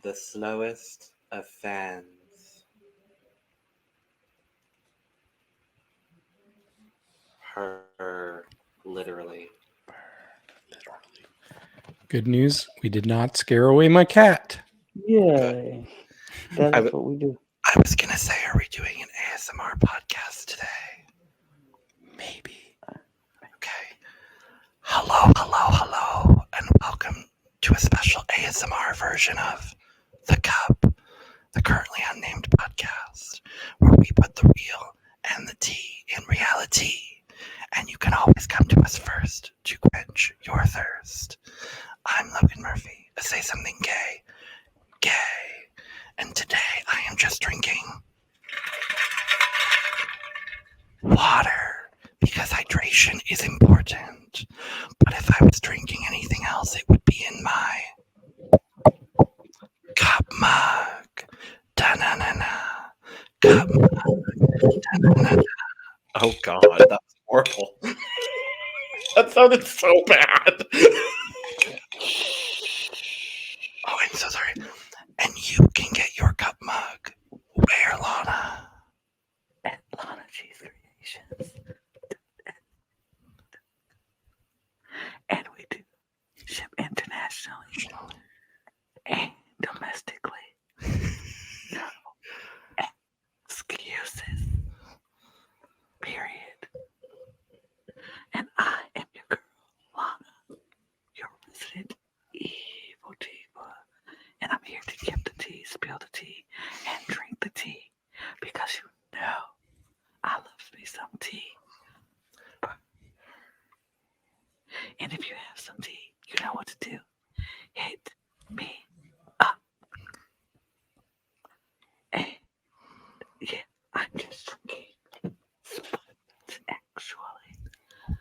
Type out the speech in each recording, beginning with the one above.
The slowest of fans. Her, literally. Good news, we did not scare away my cat. Yay. That is what we do. I was going to say, are we doing an ASMR podcast today? Maybe. Okay. Hello, and welcome to a special ASMR version of The Cup, the Currently Unnamed Podcast, where we put the real and the tea in reality. And you can always come to us first to quench your thirst. I'm Logan Murphy. Say something gay. And today I am just drinking water because hydration is important. But if I was drinking anything else, it would be in my cup mug. Da-na-na-na. Cup mug. Da-na-na-na. Oh God, that was horrible. That sounded so bad. Oh, I'm so sorry. And you can get your cup mug. Where, Lana? At Lana Cheese Creations. And we do ship internationally and domestically. No excuses. Period. And I am your girl, Lana, your resident evil diva. And I'm here to give the tea, spill the tea, and drink the tea. Because you know I love me some tea. And if you have some tea, you know what to do. Hit me up. And yeah, I'm just drinking Sprite, actually.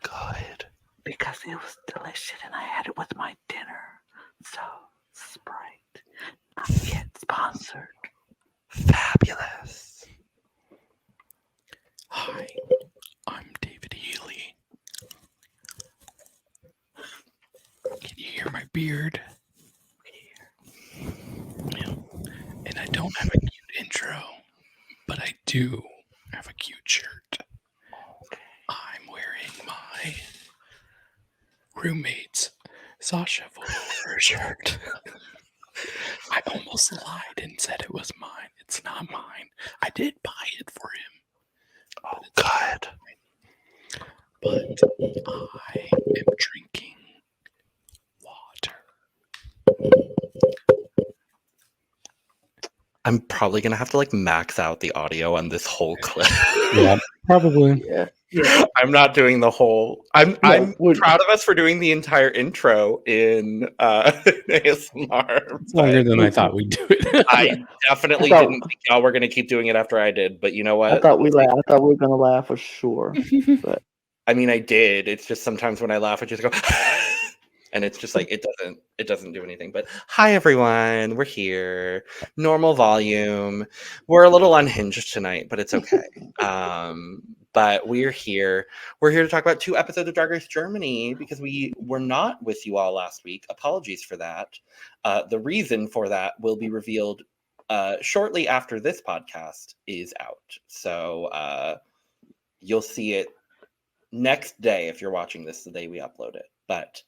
Good. Because it was delicious and I had it with my dinner. So, Sprite. Not yet sponsored. Fabulous. Hi, I'm David Healy. Can you hear my beard? Yeah. And I don't have a cute intro, but I do have a cute shirt. I'm wearing my roommate's Sasha Velour shirt. I almost lied and said it was mine. It's not mine. I did buy it for him. Oh, God. But I am drinking water. I'm probably going to have to max out the audio on this whole clip. Yeah, probably. Yeah. I'm not doing the whole. I'm proud of us for doing the entire intro in ASMR. It's longer than I thought we'd do it. I definitely didn't think y'all were going to keep doing it after I did, but you know what? I thought we were gonna laugh for sure. But I mean, I did. It's just sometimes when I laugh, I just go, and it's just it doesn't do anything. But hi, everyone. We're here. Normal volume. We're a little unhinged tonight, but it's okay. But we're here. We're here to talk about 2 episodes of Drag Race Germany because we were not with you all last week. Apologies for that. The reason for that will be revealed shortly after this podcast is out. So you'll see it next day if you're watching this the day we upload it. But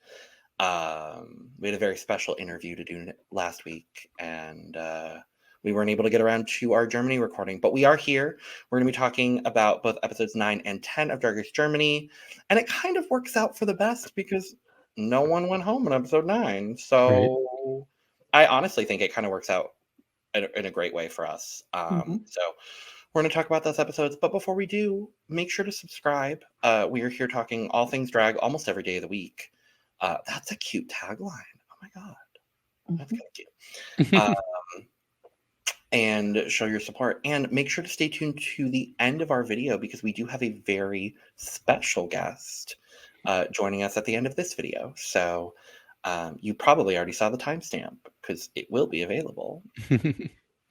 we had a very special interview to do last week, and we weren't able to get around to our Germany recording, but we are here. We're going to be talking about both episodes 9 and 10 of Drag Race Germany, and it kind of works out for the best because no one went home in episode 9. So right. I honestly think it kind of works out in a great way for us. So we're going to talk about those episodes, but before we do, make sure to subscribe. We are here talking all things drag almost every day of the week. That's a cute tagline. Oh my God. That's kind of cute. and show your support. And make sure to stay tuned to the end of our video because we do have a very special guest joining us at the end of this video. So you probably already saw the timestamp because it will be available.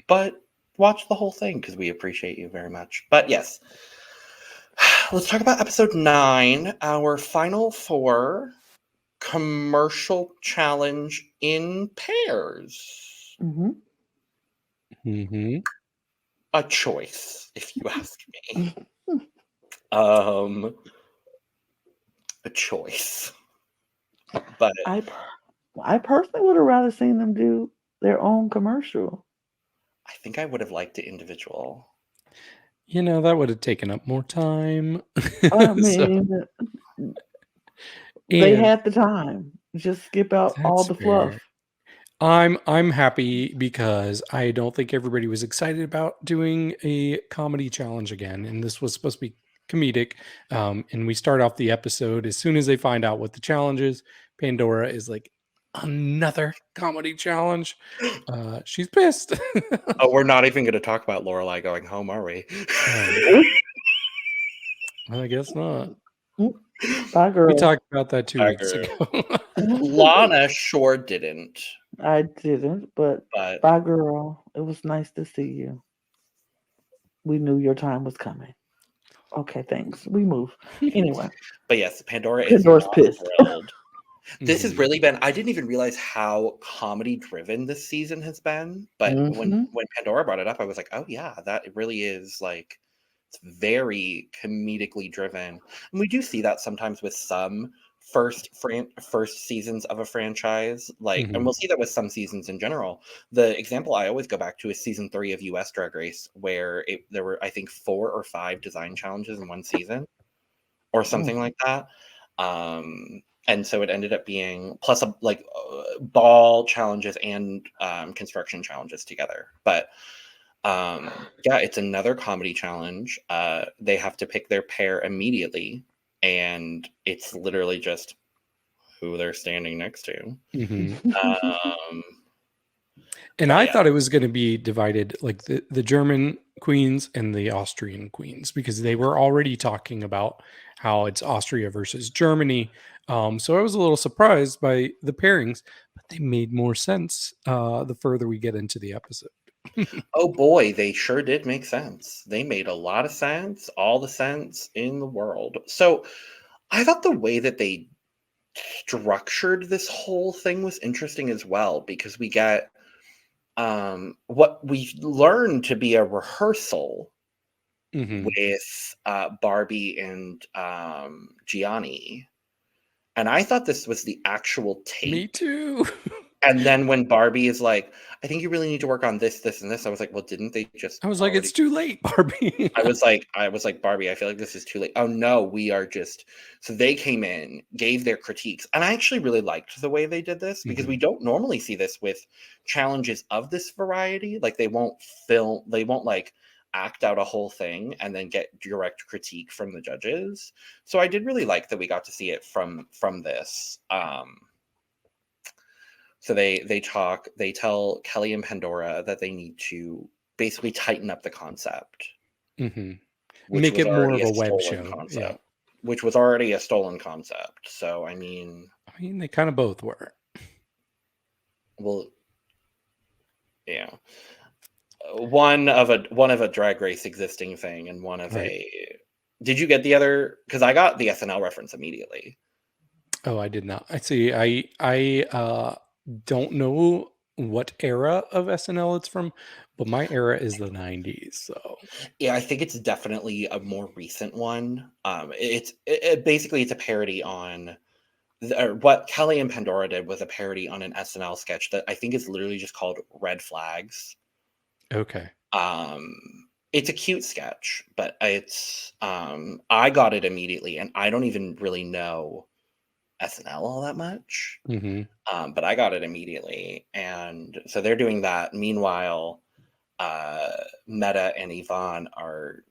But watch the whole thing because we appreciate you very much. But yes, let's talk about episode 9, our final 4 commercial challenge in pairs. Mm-hmm. Mm-hmm. A choice, if you ask me. A choice. But I personally would have rather seen them do their own commercial. I think I would have liked it individual. You know, that would have taken up more time. I mean, they And had the time. Just skip out all the that's fluff. fair. I'm happy because I don't think everybody was excited about doing a comedy challenge again, and this was supposed to be comedic. And we start off the episode as soon as they find out what the challenge is. Pandora is like, another comedy challenge. She's pissed. Oh, we're not even going to talk about Lorelai going home, are we? I guess not. Bye, girl. We talked about that 2 Bye, weeks girl. ago. Lana sure didn't. I didn't, but bye, girl. It was nice to see you. We knew your time was coming. Okay, thanks. We move. Anyway. But yes, Pandora's pissed. Thrilled. This has really been, I didn't even realize how comedy driven this season has been. But when Pandora brought it up, I was like, oh yeah, that it really is like, it's very comedically driven. And we do see that sometimes with some first seasons of a franchise, like, and we'll see that with some seasons in general. The example I always go back to is season 3 of US Drag Race, where there were, I think, 4 or 5 design challenges in one season or something like that. And so it ended up being plus ball challenges and construction challenges together. But yeah, it's another comedy challenge. They have to pick their pair immediately, and it's literally just who they're standing next to. And I thought it was going to be divided like the German queens and the Austrian queens, because they were already talking about how it's Austria versus Germany. So I was a little surprised by the pairings, but they made more sense the further we get into the episode. Oh boy, they sure did make sense. They made a lot of sense, all the sense in the world. So I thought the way that they structured this whole thing was interesting as well, because we get what we learned to be a rehearsal with Barbie and Gianni. And I thought this was the actual take. Me too. And then when Barbie is like, I think you really need to work on this, this, and this. I was like, well, didn't they just? I was like, it's too late, Barbie. I was like, Barbie, I feel like this is too late. Oh no, we are just. So they came in, gave their critiques, and I actually really liked the way they did this, because we don't normally see this with challenges of this variety. Like they won't like act out a whole thing and then get direct critique from the judges. So I did really like that we got to see it from this. So they tell Kelly and Pandora that they need to basically tighten up the concept. Make it more of a web show. Yeah. Which was already a stolen concept. So I mean they kind of both were. Well, yeah. One of a Drag Race existing thing and one of a. Did you get the other? Because I got the SNL reference immediately. Oh, I did not. I see. I don't know what era of SNL it's from, but my era is the 90s. So yeah, I think it's definitely a more recent one. It's basically it's a parody on. What Kelly and Pandora did was a parody on an SNL sketch that I think is literally just called Red Flags. Okay. It's a cute sketch, but it's I got it immediately, and I don't even really know SNL all that much. But I got it immediately, and so they're doing that. Meanwhile, Meta and Yvonne are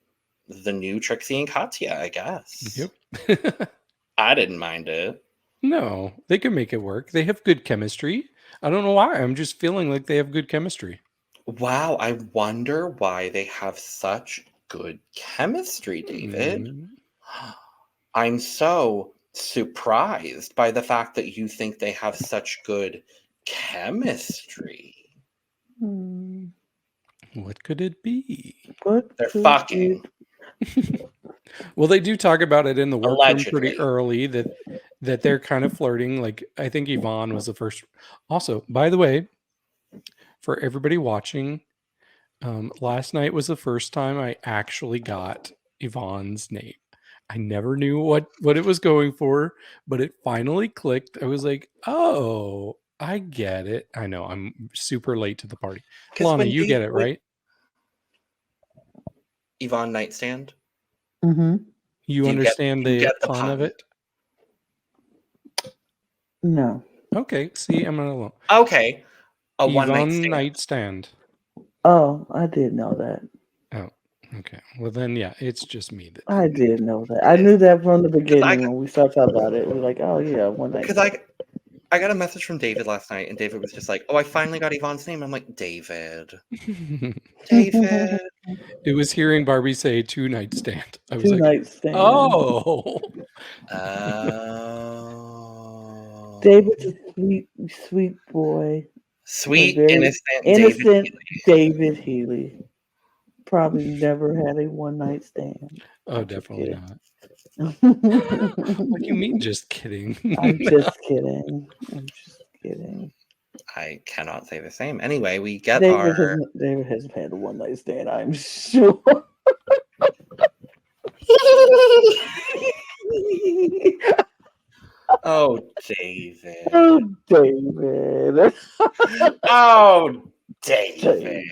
the new Trixie and Katya, I guess. Yep. I didn't mind it. No, they can make it work. They have good chemistry. I don't know why. I'm just feeling like they have good chemistry. Wow, I wonder why they have such good chemistry, David. Mm. I'm so surprised by the fact that you think they have such good chemistry. What could it be? What They're could fucking. Well, they do talk about it in the workroom pretty Allegedly. early that they're kind of flirting. Like, I think Yvonne was the first. Also, by the way, for everybody watching, last night was the first time I actually got Yvonne's name. I never knew what it was going for, but it finally clicked. I was like, oh, I get it. I know I'm super late to the party. 'Cause Lana, when you get it, right? Yvonne Nightstand. Mm-hmm. You Do understand you the get the pun of pun? it? No. Okay, see, I'm not alone. Okay. A one-night Yvonne stand. Nightstand. Oh, I did know that. Oh, okay. Well, then, yeah, it's just me that I didn't. did know that. I knew that from the 'Cause beginning when we started talking about it. We were like, oh yeah, one night. Because I got a message from David last night, and David was just like, "Oh, I finally got Yvonne's name." I'm like, David. David. It was hearing Barbie say two night stand. I was Two like, night stand. oh. Oh. David's a sweet, sweet boy. Sweet, Very innocent David Healy. Probably never had a one night stand. Oh, I'm just definitely kidding. not. What do you mean, just kidding? I'm just kidding. I'm just kidding. I cannot say the same. Anyway, we get David hasn't had a one night stand, I'm sure. Oh, David. Oh, David. Oh, David.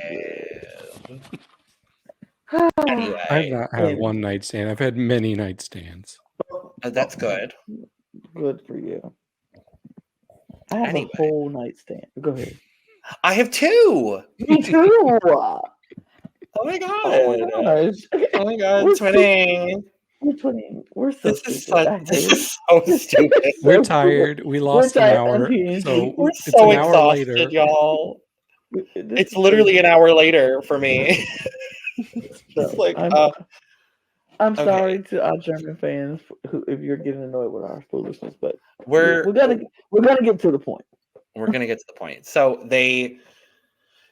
I've Anyway, not had one night stand. I've had many night stands. that's good. Good for you. I have Anyway. a whole nightstand. Go ahead. I have two. Me too. Oh my god. Oh my gosh. Oh my god, We're twinning. We're twinning. We're so This is stupid. so, this is so stupid. We're tired. We lost an hour. So We're it's so an hour exhausted, later. y'all. It's literally an hour later for me. It's like, I'm okay. sorry to our German fans who, if you're getting annoyed with our foolishness, but we're gonna get to the point. We're gonna get to the point. So they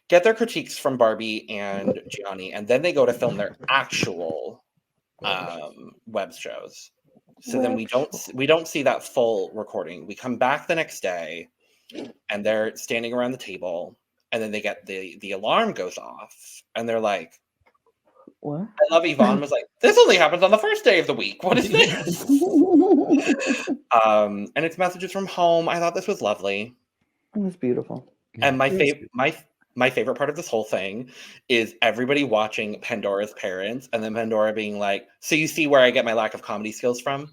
get their critiques from Barbie and Gianni, and then they go to film their actual web shows. So then we don't see that full recording. We come back the next day, and they're standing around the table, and then they get the alarm goes off, and they're like, What? I love Yvonne was like, this only happens on the first day of the week. What is this? And it's messages from home. I thought this was lovely. It was beautiful. And my favorite part of this whole thing is everybody watching Pandora's parents, and then Pandora being like, so you see where I get my lack of comedy skills from?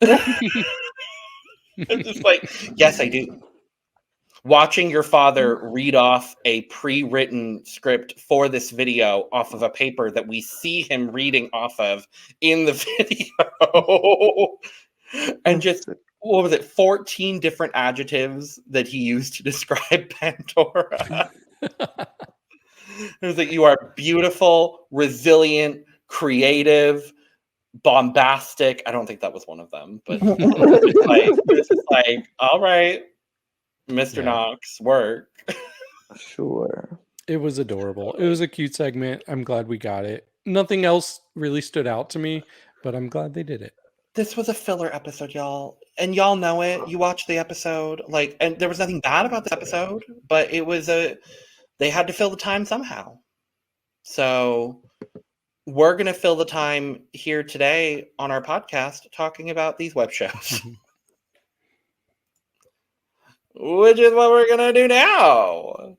It's just like, yes, I do. Watching your father read off a pre-written script for this video off of a paper that we see him reading off of in the video. And just, what was it, 14 different adjectives that he used to describe Pandora. It was like, you are beautiful, resilient, creative, bombastic. I don't think that was one of them, but it's just like, all right, Mr. Nox, work. Sure. It was adorable. It was a cute segment. I'm glad we got it. Nothing else really stood out to me, but I'm glad they did it. This was a filler episode, y'all. And y'all know it. You watched the episode. And there was nothing bad about this episode, but they had to fill the time somehow. So we're going to fill the time here today on our podcast talking about these web shows. Which is what we're going to do now.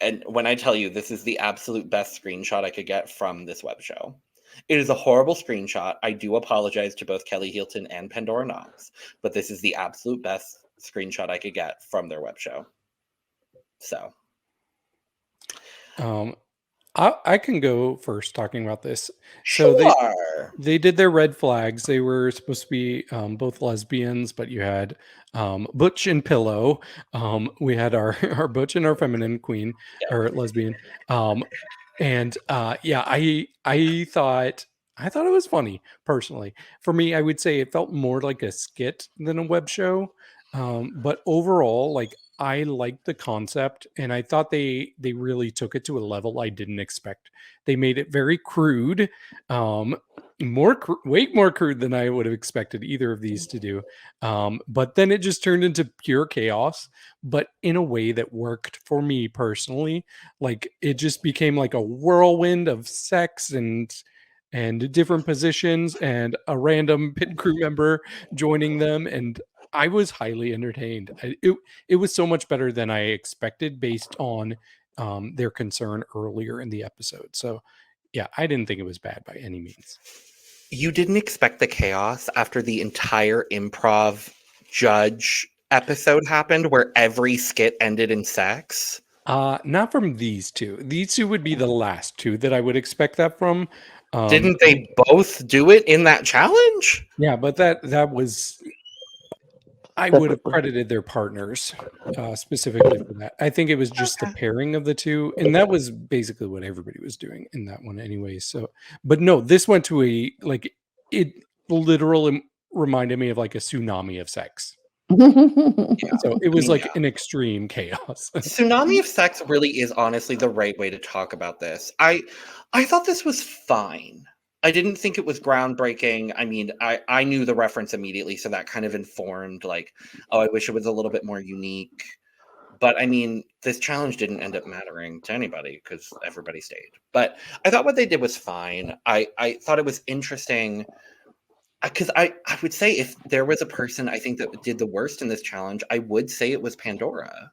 And when I tell you, this is the absolute best screenshot I could get from this web show. It is a horrible screenshot. I do apologize to both Kelly Heelton and Pandora Nox, but this is the absolute best screenshot I could get from their web show. So. I can go first talking about this. So Sure. they did their red flags. They were supposed to be both lesbians, but you had Butch and Pillow. We had our our Butch and our feminine queen Yeah. or lesbian. And yeah, I thought it was funny personally. For me, I would say it felt more like a skit than a web show. But overall, like I liked the concept, and I thought they really took it to a level I didn't expect. They made it very crude, um, way more crude than I would have expected either of these to do. But then it just turned into pure chaos, but in a way that worked for me personally. Like it just became like a whirlwind of sex and different positions and a random pit crew member joining them, and I was highly entertained. It was so much better than I expected based on their concern earlier in the episode. So yeah, I didn't think it was bad by any means. You didn't expect the chaos after the entire improv judge episode happened where every skit ended in sex? Not from these two. These two would be the last two that I would expect that from. Didn't they both do it in that challenge? Yeah, but that was I would have credited their partners specifically for that. I think it was just the pairing of the two, and that was basically what everybody was doing in that one anyway. So, but no, this went to it literally reminded me of like a tsunami of sex. So it was like an extreme chaos. Tsunami of sex really is honestly the right way to talk about this. I thought this was fine. I didn't think it was groundbreaking. I mean, I knew the reference immediately, so that kind of informed like, oh, I wish it was a little bit more unique. But I mean, this challenge didn't end up mattering to anybody because everybody stayed. But I thought what they did was fine. I thought it was interesting because I would say if there was a person I think that did the worst in this challenge, I would say it was Pandora.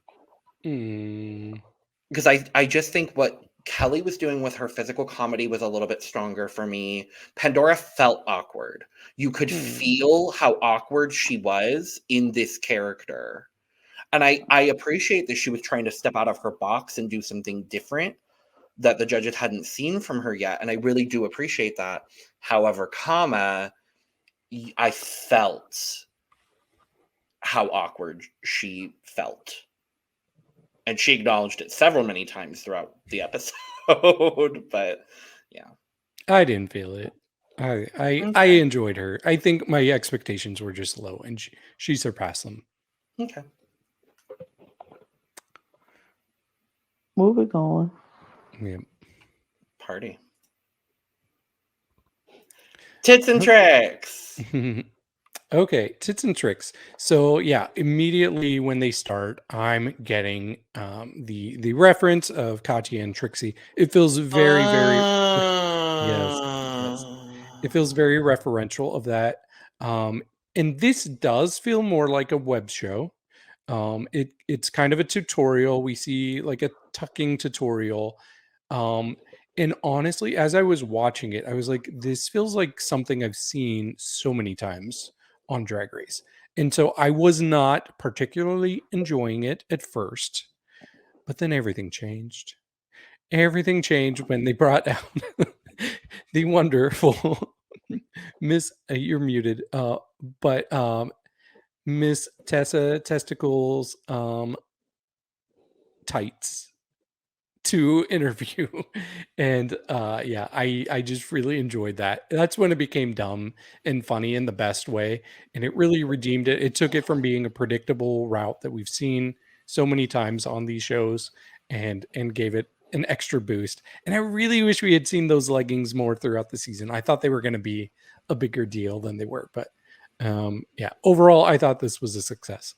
Because I just think what Kelly was doing with her physical comedy was a little bit stronger for me. Pandora felt awkward. You could feel how awkward she was in this character. And I appreciate that she was trying to step out of her box and do something different that the judges hadn't seen from her yet. And I really do appreciate that. However, I felt how awkward she felt. And she acknowledged it many times throughout the episode. But yeah. I didn't feel it. I enjoyed her. I think my expectations were just low, and she surpassed them. Okay. Moving on. Yeah. Party. Tits and tricks. Okay, tits and tricks. So yeah, immediately when they start, I'm getting the reference of Katya and Trixie. It feels very yes. It feels very referential of that. And this does feel more like a web show. It's kind of a tutorial. We see like a tucking tutorial. And honestly, as I was watching it, I was like, this feels like something I've seen so many times on Drag Race. And so I was not particularly enjoying it at first, but then everything changed. Everything changed when they brought out the wonderful Miss, you're muted, but Miss Tessa Testicles Tights to interview. And yeah, I just really enjoyed that. That's when it became dumb and funny in the best way, and it really redeemed it. It took it from being a predictable route that we've seen so many times on these shows and gave it an extra boost. And I really wish we had seen those leggings more throughout the season. I thought they were going to be a bigger deal than they were, but yeah, overall I thought this was a success.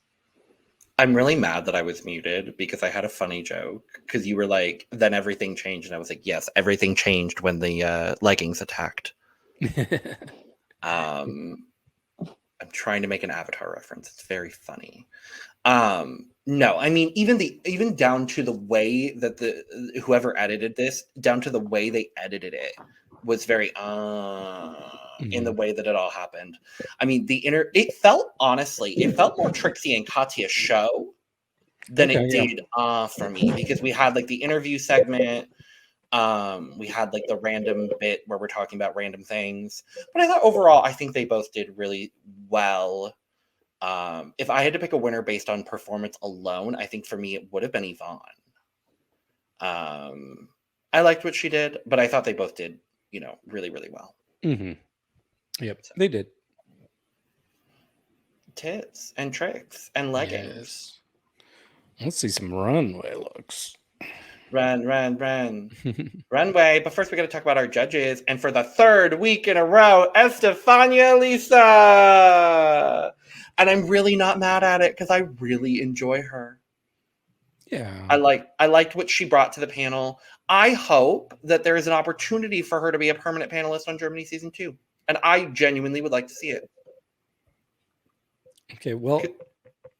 I'm really mad that I was muted because I had a funny joke because you were like, then everything changed. And I was like, yes, everything changed when the leggings attacked. I'm trying to make an Avatar reference. It's very funny. No, I mean, even down to the way that whoever edited this, down to the way they edited it was very in the way that it all happened. I mean, it felt more Trixie and Katya show than it did for me, because we had like the interview segment We had like the random bit where we're talking about random things. But I thought overall, I think they both did really well. If I had to pick a winner based on performance alone, I think for me it would have been Yvonne. I liked what she did, but I thought they both did, really, really well. Mm-hmm. Yep, they did. Tits and tricks and leggings. Yes. Let's see some runway looks. Run. Runway. But first we got to talk about our judges. And for the third week in a row, Estefania Lisa. And I'm really not mad at it because I really enjoy her. Yeah. I liked what she brought to the panel. I hope that there is an opportunity for her to be a permanent panelist on Germany season 2. And I genuinely would like to see it. Okay, well,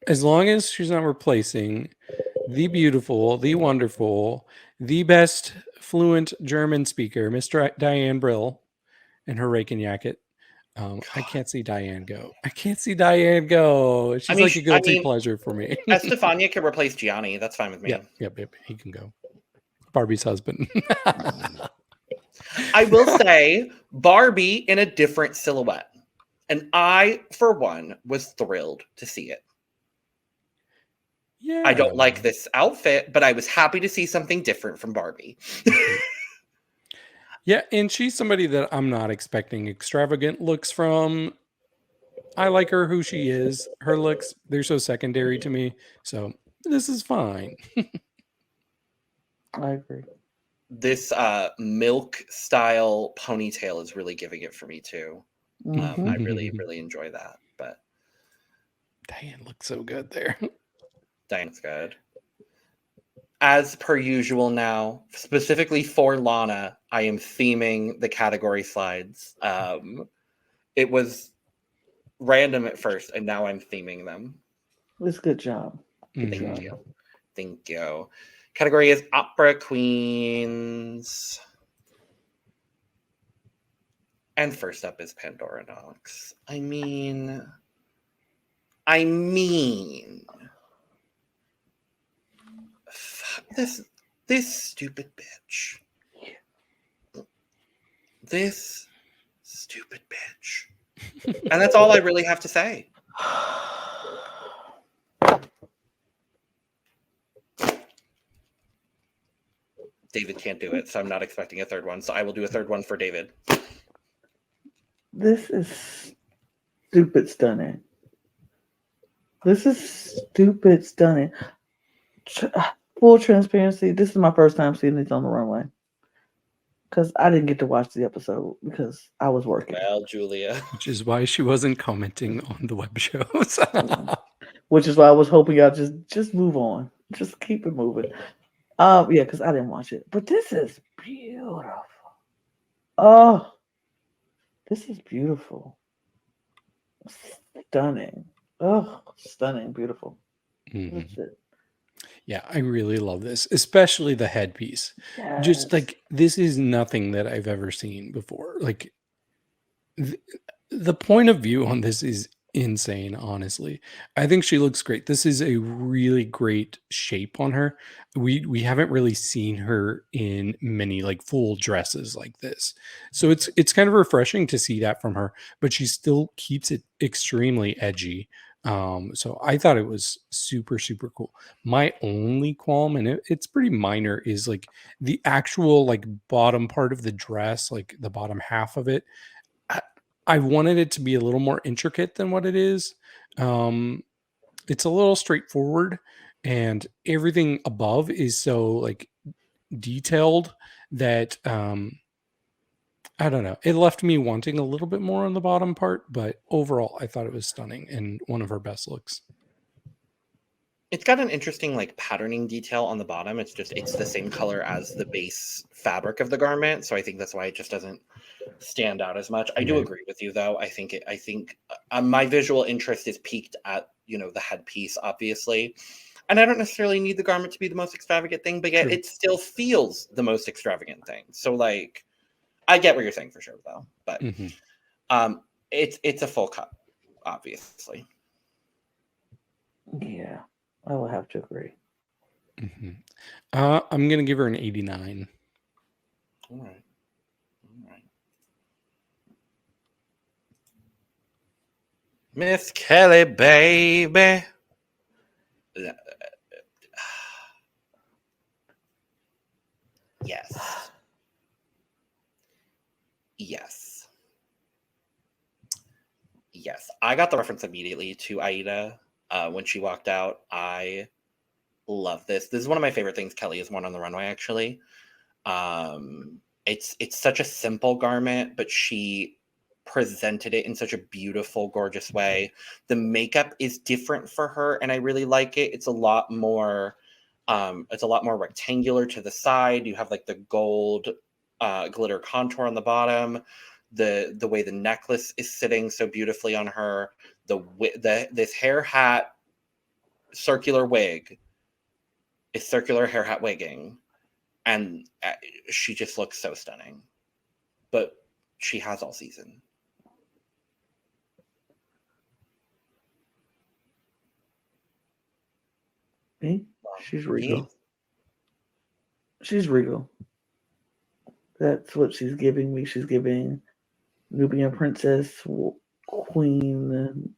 as long as she's not replacing the beautiful, the wonderful, the best fluent German speaker, Miss Diane Brill, in her Regenjacket. I can't see Diane go. She's like a guilty pleasure for me. Estefania can replace Gianni. That's fine with me. Yep. He can go. Barbie's husband. I will say Barbie in a different silhouette. And I, for one, was thrilled to see it. Yeah. I don't like this outfit, but I was happy to see something different from Barbie. Yeah, and she's somebody that I'm not expecting extravagant looks from. I like her who she is. Her looks, they're so secondary to me. So this is fine. I agree. This milk style ponytail is really giving it for me too. Mm-hmm. I really, really enjoy that. But Diane looks so good there. Diane's good. As per usual now, specifically for Lana, I am theming the category slides. It was random at first, and now I'm theming them. It's a good job. Thank you. Category is Opera Queens. And first up is Pandora Nox. I mean, fuck this stupid bitch. This stupid bitch. And that's all I really have to say. David can't do it, so I'm not expecting a third one. So I will do a third one for David. This is stupid stunning. Full transparency, this is my first time seeing this on the runway. Because I didn't get to watch the episode because I was working. Well, Julia. Which is why she wasn't commenting on the web shows. Which is why I was hoping y'all just move on. Just keep it moving. Yeah, because I didn't watch it. But this is beautiful. Oh, this is beautiful. Stunning. Oh, stunning, beautiful. Mm-hmm. That's it. Yeah, I really love this, especially the headpiece. Yes. Just like, this is nothing that I've ever seen before. Like, the point of view on this is insane, honestly. I think she looks great. This is a really great shape on her. We haven't really seen her in many like full dresses like this. So it's kind of refreshing to see that from her, but she still keeps it extremely edgy. So I thought it was super, super cool. My only qualm, and it's pretty minor, is like the actual like bottom part of the dress, like the bottom half of it. I wanted it to be a little more intricate than what it is. It's a little straightforward, and everything above is so like detailed that I don't know. It left me wanting a little bit more on the bottom part, but overall, I thought it was stunning and one of her best looks. It's got an interesting like patterning detail on the bottom. It's the same color as the base fabric of the garment, so I think that's why it just doesn't stand out as much. I do agree with you though. I think my visual interest is peaked at the headpiece, obviously, and I don't necessarily need the garment to be the most extravagant thing, but yet it still feels the most extravagant thing. So like, I get what you're saying for sure though, but it's a full cut, obviously. Yeah, I will have to agree. I'm gonna give her an 89. All right. Miss Kelly, baby. Yes. Yes. Yes. I got the reference immediately to Aida when she walked out. I love this. This is one of my favorite things Kelly has worn on the runway, actually. It's such a simple garment, but she presented it in such a beautiful, gorgeous way. The makeup is different for her, and I really like it. It's a lot more rectangular to the side. You have like the gold glitter contour on the bottom. The way the necklace is sitting so beautifully on her. This hair hat circular wig is circular hair hat wigging. And she just looks so stunning. But she has all season. Me? She's regal. She's regal. That's what she's giving me. She's giving Nubian princess, queen.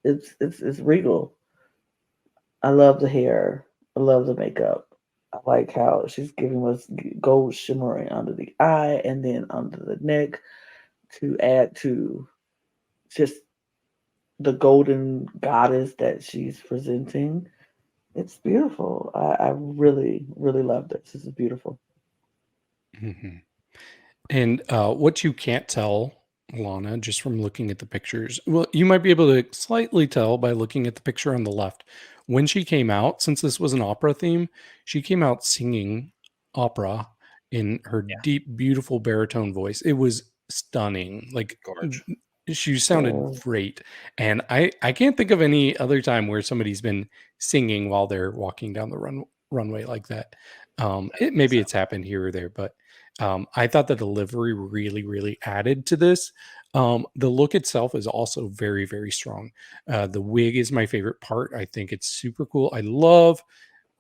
It's regal. I love the hair. I love the makeup. I like how she's giving us gold shimmering under the eye and then under the neck to add to just the golden goddess that she's presenting. It's beautiful. I really, really love this. This is beautiful. Mm-hmm. And what you can't tell, Lana, just from looking at the pictures, well, you might be able to slightly tell by looking at the picture on the left. When she came out, since this was an opera theme, she came out singing opera in her deep, beautiful baritone voice. It was stunning. Like, gorge. She sounded great. And I can't think of any other time where somebody's been singing while they're walking down the runway like that. Maybe it's happened here or there, but I thought the delivery really, really added to this. The look itself is also very, very strong. The wig is my favorite part. I think it's super cool. I love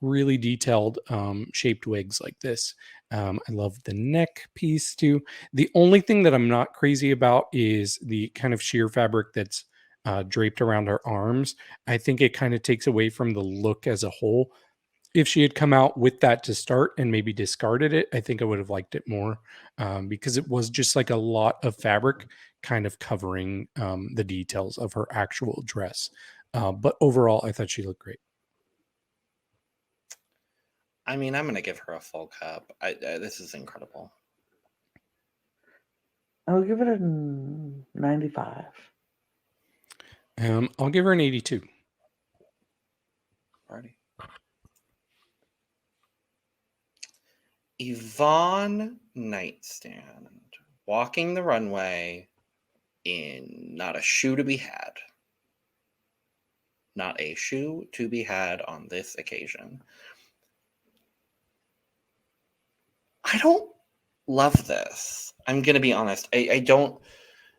really detailed shaped wigs like this. I love the neck piece too. The only thing that I'm not crazy about is the kind of sheer fabric that's draped around her arms. I think it kind of takes away from the look as a whole. If she had come out with that to start and maybe discarded it, I think I would have liked it more because it was just like a lot of fabric kind of covering the details of her actual dress. But overall, I thought she looked great. I mean, I'm going to give her a full cup. This is incredible. I'll give it a 95. I'll give her an 82. Alrighty. Yvonne Nightstand walking the runway in not a shoe to be had. Not a shoe to be had on this occasion. I don't love this. I'm going to be honest. I don't.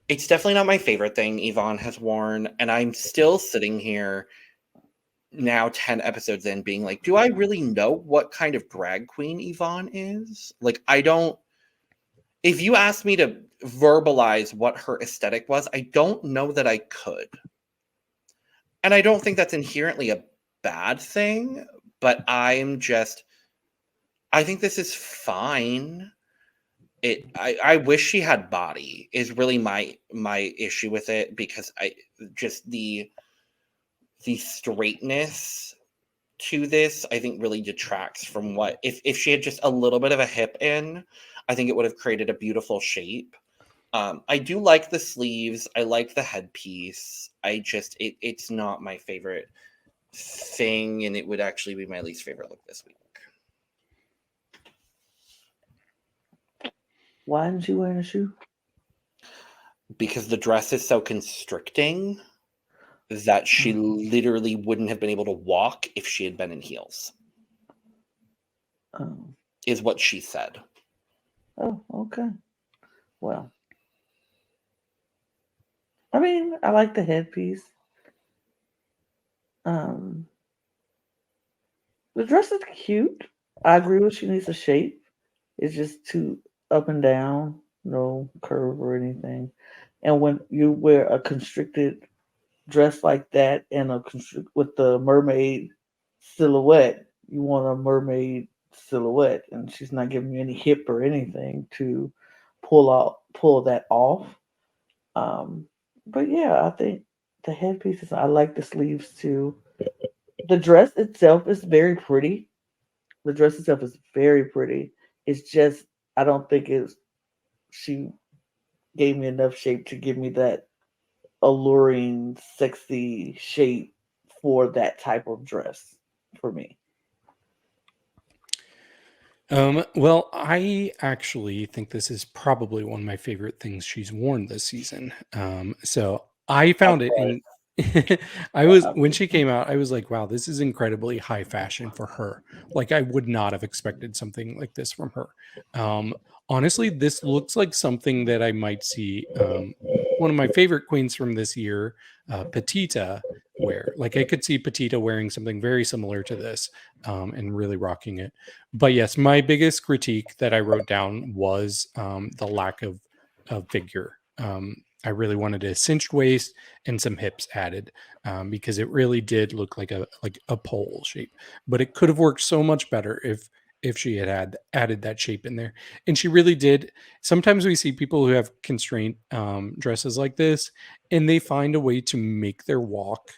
It's definitely not my favorite thing Yvonne has worn. And I'm still sitting here now 10 episodes in being like, do I really know what kind of drag queen Yvonne is? Like, I don't. If you asked me to verbalize what her aesthetic was, I don't know that I could. And I don't think that's inherently a bad thing, but I think this is fine. I wish she had body is really my issue with it, because the straightness to this, I think, really detracts from what if she had just a little bit of a hip in, I think it would have created a beautiful shape. I do like the sleeves. I like the headpiece. It's not my favorite thing, and it would actually be my least favorite look this week. Why isn't she wearing a shoe? Because the dress is so constricting that she literally wouldn't have been able to walk if she had been in heels. Is what she said. Oh, okay. Well, I mean, I like the headpiece. The dress is cute. I agree with she needs a shape. It's just too up and down, no curve or anything. And when you wear a constricted dress like that and with the mermaid silhouette, you want a mermaid silhouette, and she's not giving you any hip or anything to pull that off. Um, but yeah, I think the headpieces. I like the sleeves too. The dress itself is very pretty. The dress itself is very pretty. It's just I don't think it's she gave me enough shape to give me that alluring, sexy shape for that type of dress for me. Well, I actually think this is probably one of my favorite things she's worn this season. So I found it in when she came out, I was like, wow, this is incredibly high fashion for her. Like I would not have expected something like this from her. Um, Honestly, this looks like something that I might see one of my favorite queens from this year, Petita, wear. Like I could see Petita wearing something very similar to this and really rocking it. But yes, my biggest critique that I wrote down was the lack of figure. I really wanted a cinched waist and some hips added because it really did look like a pole shape. But it could have worked so much better if she had added that shape in there. And she really did. Sometimes we see people who have constraint dresses like this, and they find a way to make their walk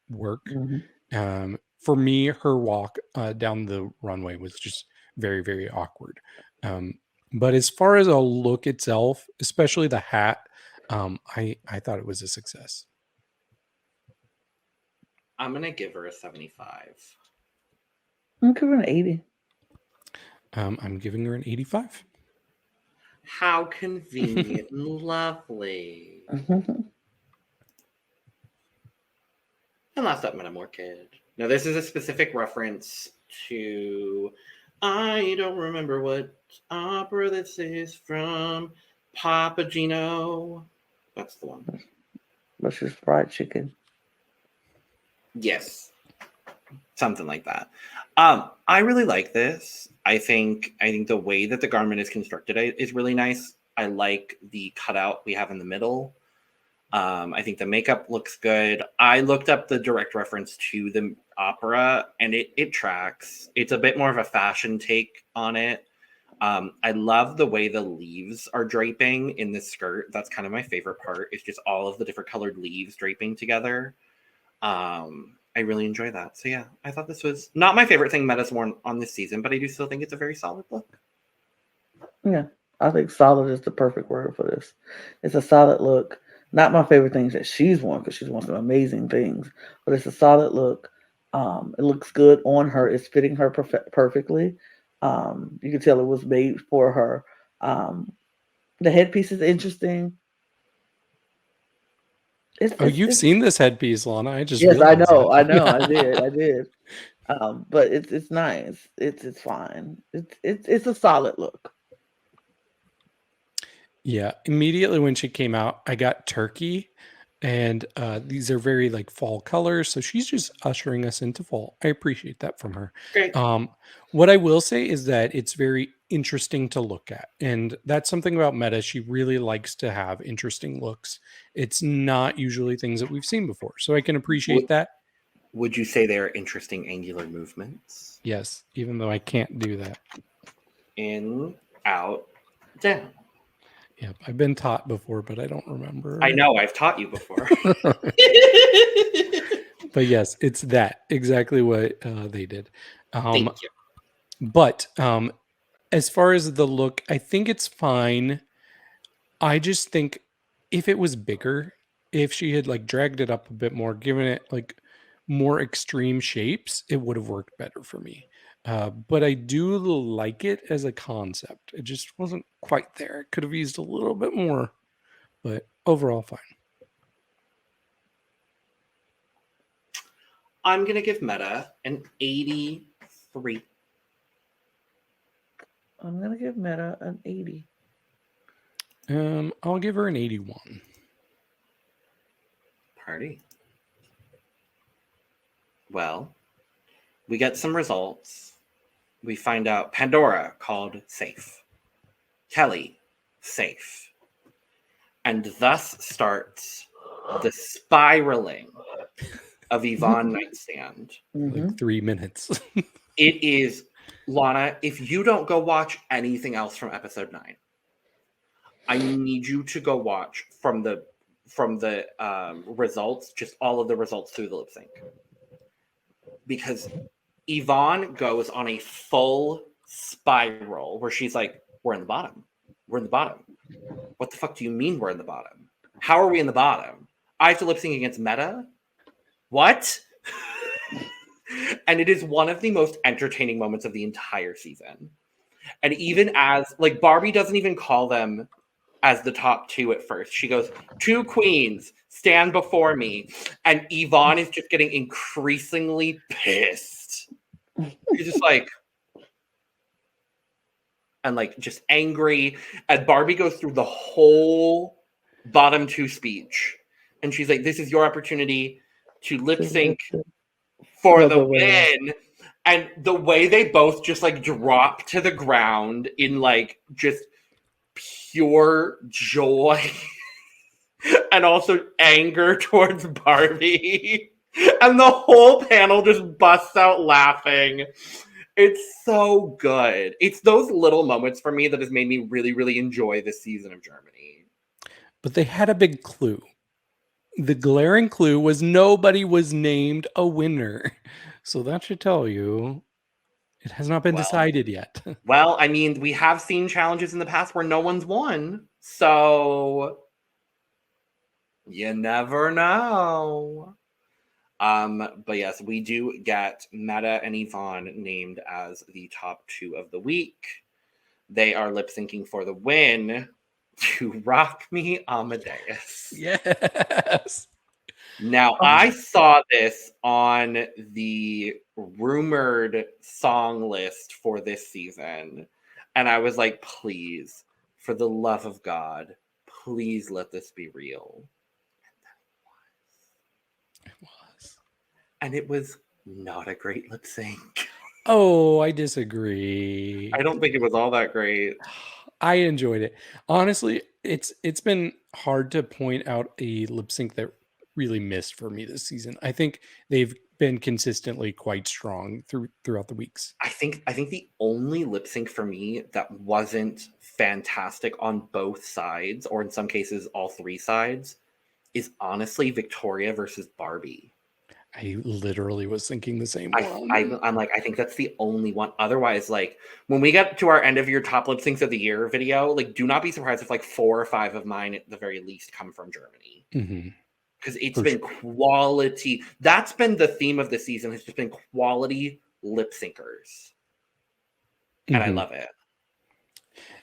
work. Mm-hmm. For me, her walk down the runway was just very, very awkward. But as far as a look itself, especially the hat, I thought it was a success. I'm gonna give her a 75. I'm giving it 80. I'm giving her an 85. How convenient and lovely. Mm-hmm. And last up, Metamorkid. Now, this is a specific reference to. I don't remember what opera this is from. Papagino. That's the one. But she's fried chicken. Yes. Something like that. I really like this. I think the way that the garment is constructed is really nice. I like the cutout we have in the middle. I think the makeup looks good. I looked up the direct reference to the opera, and it tracks. It's a bit more of a fashion take on it. I love the way the leaves are draping in this skirt. That's kind of my favorite part. It's just all of the different colored leaves draping together. I really enjoy that. So yeah, I thought this was not my favorite thing Meta's worn on this season, but I do still think it's a very solid look. Yeah, I think solid is the perfect word for this. It's a solid look. Not my favorite things that she's worn because she's worn some amazing things, but it's a solid look. It looks good on her. It's fitting her perfectly. You can tell it was made for her. The headpiece is interesting. You've seen this headpiece, Lana. I just yes, I realized know, that. I did. But it's nice. It's fine. It's a solid look. Yeah, immediately when she came out, I got turkey, and these are very like fall colors. So she's just ushering us into fall. I appreciate that from her. Great. What I will say is that it's very interesting to look at, and that's something about Meta. She really likes to have interesting looks. It's not usually things that we've seen before, so I can appreciate that. Would you say they are interesting angular movements? Yes, even though I can't do that. In, out, down. Yep, I've been taught before, but I don't remember. I know, I've taught you before. But yes, it's that exactly what they did. Thank you. But as far as the look, I think it's fine. I just think if it was bigger, if she had like dragged it up a bit more, given it like more extreme shapes, it would have worked better for me. But I do like it as a concept. It just wasn't quite there. It could have used a little bit more, but overall, fine. I'm going to give Meta an 83. I'm gonna give Meta an 80. I'll give her an 81. Party. Well, we get some results. we find out Pandora called safe. Kelly, safe. And thus starts the spiraling of Yvonne Nightstand. Like 3 minutes. It is, Lana, if you don't go watch anything else from episode 9, I need you to go watch from the results, just all of the results through the lip sync. Because Yvonne goes on a full spiral where she's like, we're in the bottom. We're in the bottom. What the fuck do you mean we're in the bottom? How are we in the bottom? I have to lip sync against Meta? What? And it is one of the most entertaining moments of the entire season. And even as, like, Barbie doesn't even call them as the top 2 at first. She goes, 2 queens, stand before me. And Yvonne is just getting increasingly pissed. She's just like, and like just angry. And Barbie goes through the whole bottom 2 speech. And she's like, this is your opportunity to lip sync for the win. And the way they both just like drop to the ground in like just pure joy and also anger towards Barbie. And the whole panel just busts out laughing. It's so good. It's those little moments for me that has made me really, really enjoy this season of Germany. But they had a big clue. The glaring clue was nobody was named a winner. So that should tell you it has not been decided yet. Well, I mean, we have seen challenges in the past where no one's won. So you never know. But yes, we do get Meta and Yvonne named as the top 2 of the week. They are lip syncing for the win to Rock Me Amadeus. Yes. Now, I saw this on the rumored song list for this season, and I was like, please, for the love of God, please let this be real. And it was not a great lip sync. Oh, I disagree. I don't think it was all that great. I enjoyed it. Honestly, it's been hard to point out a lip sync that really missed for me this season. I think they've been consistently quite strong throughout the weeks. I think the only lip sync for me that wasn't fantastic on both sides, or in some cases all 3 sides, is honestly Victoria versus Barbie. I literally was thinking the same one. I'm like, I think that's the only one. Otherwise, like, when we get to our end of your top lip syncs of the year video, like, do not be surprised if like 4 or 5 of mine at the very least come from Germany. Because it's been quality. That's been the theme of the season. It's just been quality lip syncers. And I love it.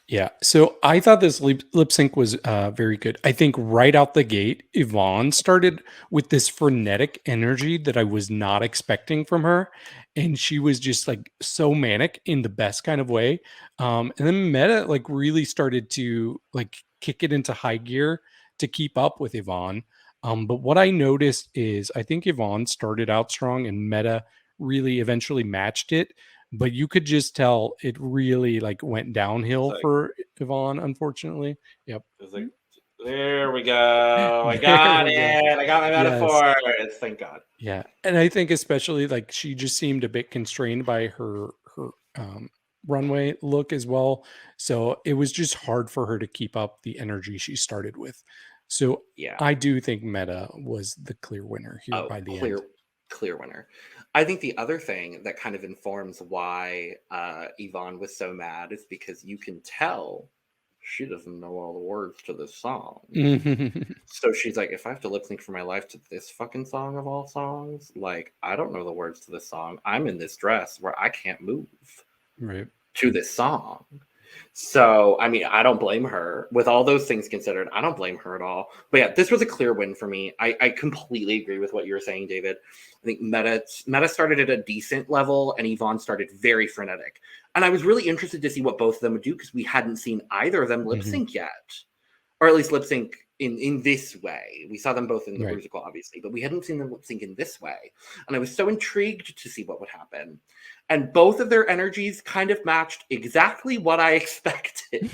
Yeah. So I thought this lip sync was very good. I think right out the gate, Yvonne started with this frenetic energy that I was not expecting from her. And she was just like so manic in the best kind of way. And then Meta like really started to like kick it into high gear to keep up with Yvonne. But what I noticed is I think Yvonne started out strong and Meta really eventually matched it. But you could just tell it really like went downhill for Yvonne, unfortunately. Yep. It was like, there we go. I got it. I got my metaphor. Thank God. Yeah. And I think especially like she just seemed a bit constrained by her runway look as well. So it was just hard for her to keep up the energy she started with. So yeah, I do think Meta was the clear winner here by the end. Clear winner. I think the other thing that kind of informs why Yvonne was so mad is because you can tell she doesn't know all the words to this song. So she's like, if I have to lip sync for my life to this fucking song of all songs, like, I don't know the words to this song. I'm in this dress where I can't move to this song. So, I mean, I don't blame her. With all those things considered, I don't blame her at all. But yeah, this was a clear win for me. I completely agree with what you were saying, David. I think Meta started at a decent level, and Yvonne started very frenetic. And I was really interested to see what both of them would do because we hadn't seen either of them lip sync yet. or at least lip sync in this way. We saw them both in the Right. musical, obviously, but we hadn't seen them lip sync in this way. And I was so intrigued to see what would happen. And both of their energies kind of matched exactly what I expected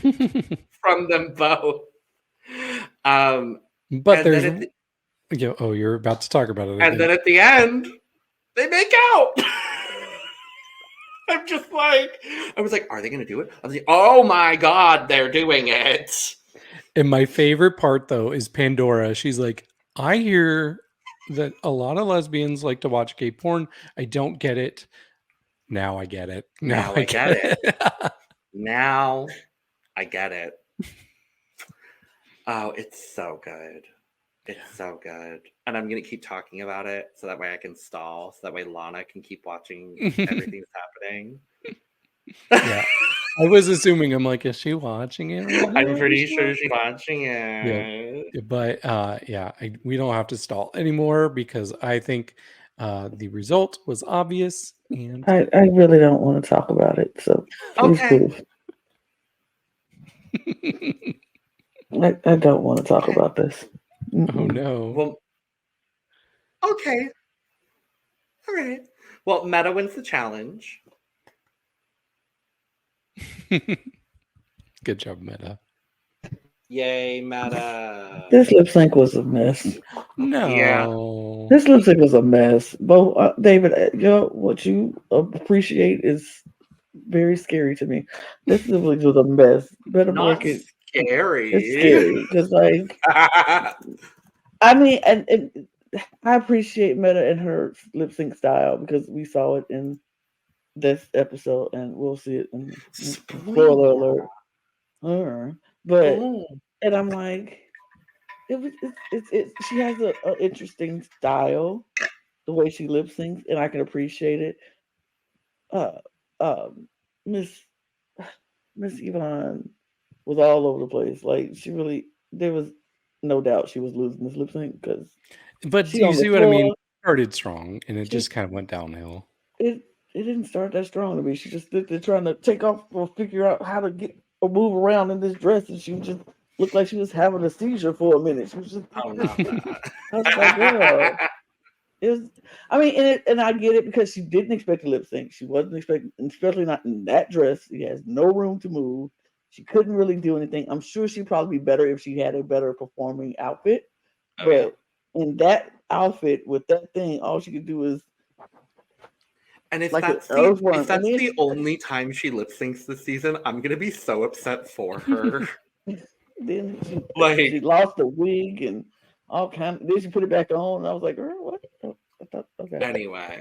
from them both. But and there's then at the, you're about to talk about it. and then at the end, they make out. I'm just like, I was like, are they going to do it? I was like, oh my God, they're doing it. And my favorite part, though, is Pandora. She's like, I hear that a lot of lesbians like to watch gay porn. I don't get it. Now I get it. Now I get it. Now I get it. Oh, it's so good. It's so good. And I'm going to keep talking about it so that way I can stall. So that way Lana can keep watching everything that's happening. Yeah. I was assuming, I'm like, is she watching it? Right I'm now? pretty sure she's watching it. Yeah. But we don't have to stall anymore because I think the result was obvious. And I really don't want to talk about it. So please, Okay. I don't want to talk about this. Oh no. Well, okay. All right. Well, Meta wins the challenge. Good job, Meta. Yay, Meta. This lip sync was a mess. No. Yeah. This lip sync was a mess. Both David, what you appreciate is very scary to me. This lip sync was a mess. Metamorkid. Scary. It's scary because, like, I mean, and I appreciate Meta and her lip sync style because we saw it in this episode, and we'll see it in spoiler alert. But and I'm like, she has an interesting style, the way she lip syncs, and I can appreciate it. Miss Yvonne was all over the place. Like, there was no doubt she was losing this lip sync because. But you see what I mean? It started strong and it just kind of went downhill. It didn't start that strong to me. She just stood there trying to take off or figure out how to get or move around in this dress, and she just looked like she was having a seizure for a minute. She was just. Oh, not that. I was like, girl. And I get it because she didn't expect a lip sync. She wasn't expecting, especially not in that dress. She has no room to move. She couldn't really do anything. I'm sure she'd probably be better if she had a better performing outfit. Oh, but in that outfit with that thing, all she could do is. And if like that's the only time she lip syncs this season, I'm gonna be so upset for her. Then she lost the wig and all kind. Then she put it back on, and I was like, "Girl, what?" Okay. Anyway.